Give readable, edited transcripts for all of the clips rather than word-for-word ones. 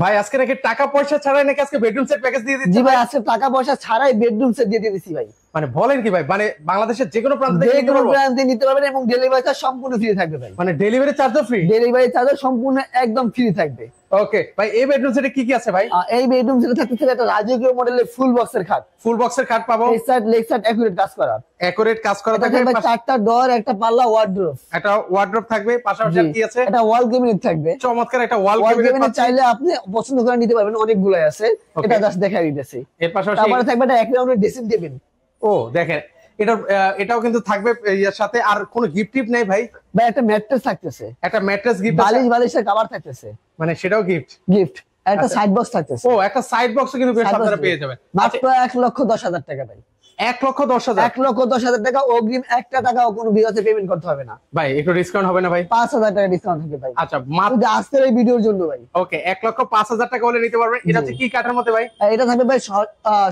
ভাই আজকে নাকি টাকা পয়সা ছাড়াই নাকি আজকে বেডরুম সেট প্যাকেজ দিয়ে দিচ্ছি। জি ভাই, আজকে টাকা পয়সা ছাড়াই বেডরুম সেট দিয়ে দিচ্ছি ভাই। মানে বলেন কি ভাই, মানে বাংলাদেশের যে কোনো প্রান্ত থেকে নিতে পারবেন এবং ডেলিভারি চার্জ সম্পূর্ণ ফ্রি থাকবে ভাই। মানে ডেলিভারি চার্জও ফ্রি? ডেলিভারি চার্জও সম্পূর্ণ একদম ফ্রি থাকবে। ওকে ভাই, এই বেডরুম সেটে কি কি আছে ভাই? এই বেডরুম সেটে থাকতেছে একটা রাজকীয় মডেলের ফুল বক্সের খাট। ফুল বক্সের খাট পাবো, এই সাইড লেগ সাইড একুরেট কাজ করা। একুরেট কাজ করা থাকবে, চারটা ডোর, একটা পাল্লা, ওয়ার্ডরোব। একটা ওয়ার্ডরোব থাকবে, পাশাপাশি কি আছে? একটা ওয়াল ক্যাবিনেট থাকবে। চমৎকার একটা ওয়াল ক্যাবিনেট চাইলে আপনি পছন্দ করে নিতে পারবেন, অনেকগুলাই আছে, এটা জাস্ট দেখাই দিতেছি। এর পাশাপাশি তারপরে থাকবে একটা এক রাউন্ডের ড্রেসিং টেবিল। ও দেখেন, এটাও কিন্তু থাকবে এর সাথে। আর কোনো গিফট টিপ নেই ভাই? ভাই একটা ম্যাট্রেস থাকতেছে, একটা ম্যাট্রেস গিফট, বালিশের কভার থাকতেছে, মানে সেটাও গিফট। একটা সাইড বক্স থাকতেছে। ও একটা সাইড বক্সও কিন্তু আপনারা পেয়ে যাবেন মাত্র 1,10,000 টাকা ভাই। 1,10,000? 1,10,000 টাকা অগ্রিম, একটা টাকাও কোনো বিকাশে পেমেন্ট করতে হবে না ভাই। একটু ডিসকাউন্ট হবে না ভাই? 5,000 টাকা ডিসকাউন্ট হবে ভাই। আচ্ছা, মাত্র আজকের এই ভিডিওর জন্য ভাই। ওকে, 1,05,000 টাকা হলে নিতে পারবেন। এটা হচ্ছে কি কাঠের মধ্যে ভাই? এটা থাকবে ভাই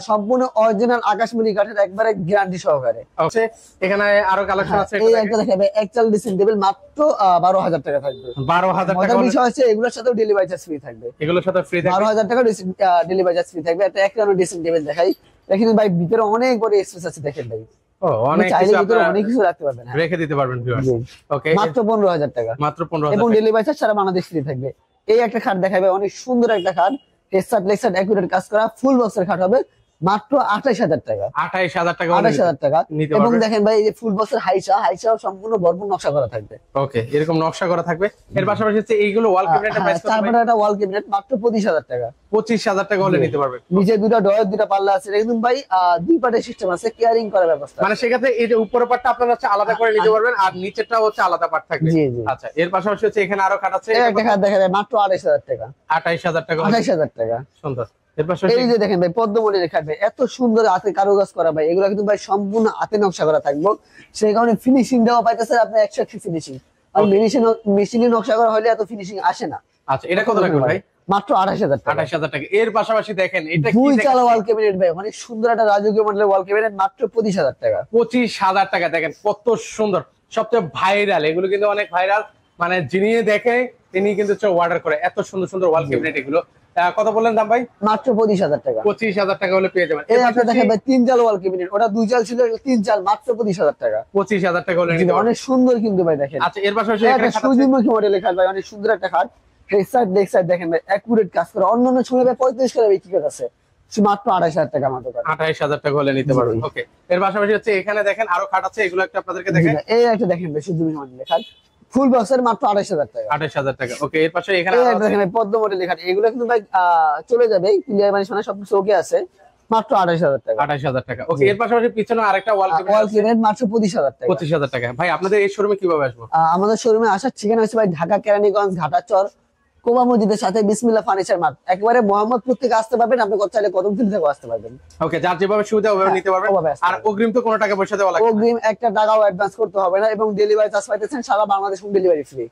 সম্পূর্ণ অরিজিনাল আকাশমণি কাঠের, একবারে গ্যারান্টি সহকারে। ওকে, এখানে আরো কালেকশন আছে। এই একটা দেখাবে একচাল ড্রেসিং টেবিল, মাত্র 12,000 টাকা থাকবে। 12,000 টাকা। মজার বিষয় আছে এগুলোর সাথেও ডেলিভারি চার্জ ফ্রি থাকবে। এগুলোর সাথে ফ্রি থাকবে 12,000 টাকা ডেলিভারি চার্জ ফ্রি থাকবে। একটা এক রাউন্ড ড্রেসিং টেবিল দেখাই। দেখেন ভাই, ভিতরে অনেক বড় স্পেস আছে, দেখেন ভাই। অনেক কিছু রাখতে পারবেন, রেখে দিতে পারবেন ভিউয়ার্স। ওকে, মাত্র 15,000 টাকা। মাত্র 15,000 এবং ডেলিভারি চার্জ সারা বাংলাদেশ ফ্রি থাকবে। এই একটা খাট দেখাবে, অনেক সুন্দর একটা খাট, হেডসেট লেগসেট একুরেট কাজ করা ফুল বক্সের খাট হবে, মাত্র 28,000 টাকা। 28,000 টাকা। 28,000 টাকা। এবং দেখেন ভাই, এই যে ফুল বক্সের হাইসাও সম্পূর্ণ ভরপুর নকশা করা থাকবে। ওকে, এরকম নকশা করা থাকবে। এর পাশাপাশি হচ্ছে এইগুলো ওয়াল ক্যাবিনেটের প্রাইস কত? তারপরে একটা ওয়াল ক্যাবিনেট মাত্র 25,000 টাকা। 25,000 টাকা হলে নিতে পারবেন। নিচে দুটো ডয়ার, দুটো পাল্লা আছে, একদম ভাই দুই পার্টের সিস্টেম আছে, কেয়ারিং করার ব্যবস্থা। মানে সেক্ষেত্রে এই যে উপরের পার্টটা আপনারা হচ্ছে আলাদা করে নিতে পারবেন, আর নিচেরটা হচ্ছে আলাদা পার্ট থাকবে। আচ্ছা, এর পাশাপাশি হচ্ছে এখানে আরো খাট আছে। একটা খাট দেখা যায় মাত্র 28,000 টাকা। 28,000 টাকা। 28,000 টাকা। সুন্দর। এই যে দেখেন ভাই, পদ্মমণি খাট, এত সুন্দর হাতে কারুকাজ করা ভাই। এগুলো কিন্তু ভাই সম্পূর্ণ হাতে নকশা করা থাকবে, সেই কারণে ফিনিশিং দেওয়া পাইতেছে আপনি 100 ফিনিশিং। আর মেশিনে নকশা করা হলে এত ফিনিশিং আসে না। আচ্ছা, এটা কত রাখবেন ভাই? মাত্র 28,000 টাকা। 28,000 টাকা। এর পাশাপাশি দেখেন এটা দুই চালা ওয়াল ক্যাবিনেট ভাই, অনেক সুন্দর একটা রাজকীয় মডেলের ওয়াল ক্যাবিনেট, মাত্র 25,000 টাকা। 25,000 টাকা। দেখেন কত সুন্দর, সবচেয়ে ভাইরাল। এগুলো কিন্তু অনেক ভাইরাল, মানে যিনি দেখে তিনি কিন্তু অর্ডার করে। এত সুন্দর সুন্দর ওয়াল ক্যাবিনেট এগুলো। কত বললেন দাম ভাই? মাত্র 25,000 টাকা। 25,000 টাকা হলে পেয়ে যাবেন। এই একটা দেখেন ভাই, তিন চাল ওয়াল ক্যাবিনেট, ওটা দুই চাল ছিল, তিন চাল, মাত্র 25,000 টাকা। 25,000 টাকা হলে নিতে পারবেন। অনেক সুন্দর কিন্তু ভাই, দেখেন। আচ্ছা, এর পাশাপাশি একটা সূর্যমুখী মডেলের খাট ভাই, অনেক সুন্দর একটা খাট, হেডসেট লেগসেট দেখেন ভাই একুরেট কাজ করা। অন্যান্য সময় ভাই 35 টাকা বিক্রি করতেছে, মাত্র 28,000 টাকা আমাদের কাছে। 28,000 টাকা হলে নিতে পারবেন। ওকে, এর পাশাপাশি হচ্ছে এখানে দেখেন আরো খাট আছে, এগুলো একটা আপনাদেরকে দেখেন। এই একটা দেখেন ভাই, সূর্যমুখী মডেলের খাট, ফুল বক্সের, মাত্র 28,000 টাকা। 28,000 টাকা। ওকে, এর পাশে এখানে দেখেন পদ্ম মডেলের খাট, এগুলো কিন্তু ভাই চলে যাবে, ক্লিয়ার মানে সবকিছু ওকে আছে, মাত্র 28,000 টাকা। 28,000 টাকা। ওকে, এর পাশাপাশি পিছনে আরেকটা ওয়াল ক্যাবিনেট মাত্র 25,000 টাকা। 25,000 টাকা। ভাই আপনাদের এই শোরুমে কিভাবে আসবো? আমাদের শোরুমে আসার ঠিকানা হচ্ছে ভাই ঢাকা কেরানীগঞ্জ ঘাটাচর কোবা মসজিদের সাথে বিসমিল্লাহ ফার্নিচার মার্ট, একেবারে মোহাম্মদপুর থেকে আসতে পারবেন, আপনি কত চাইলে কদমতলী থেকে আসতে পারবেন। ওকে, যার যেভাবে সুবিধা ওভাবে নিতে পারবেন। আর অগ্রিম তো কোনো টাকা পয়সা দেওয়া লাগবে না? অগ্রিম একটা টাকাও অ্যাডভান্স করতে হবে না, এবং ডেলিভারি চার্জ পাইতেছেন সারা বাংলাদেশ হোম ডেলিভারি ফ্রি।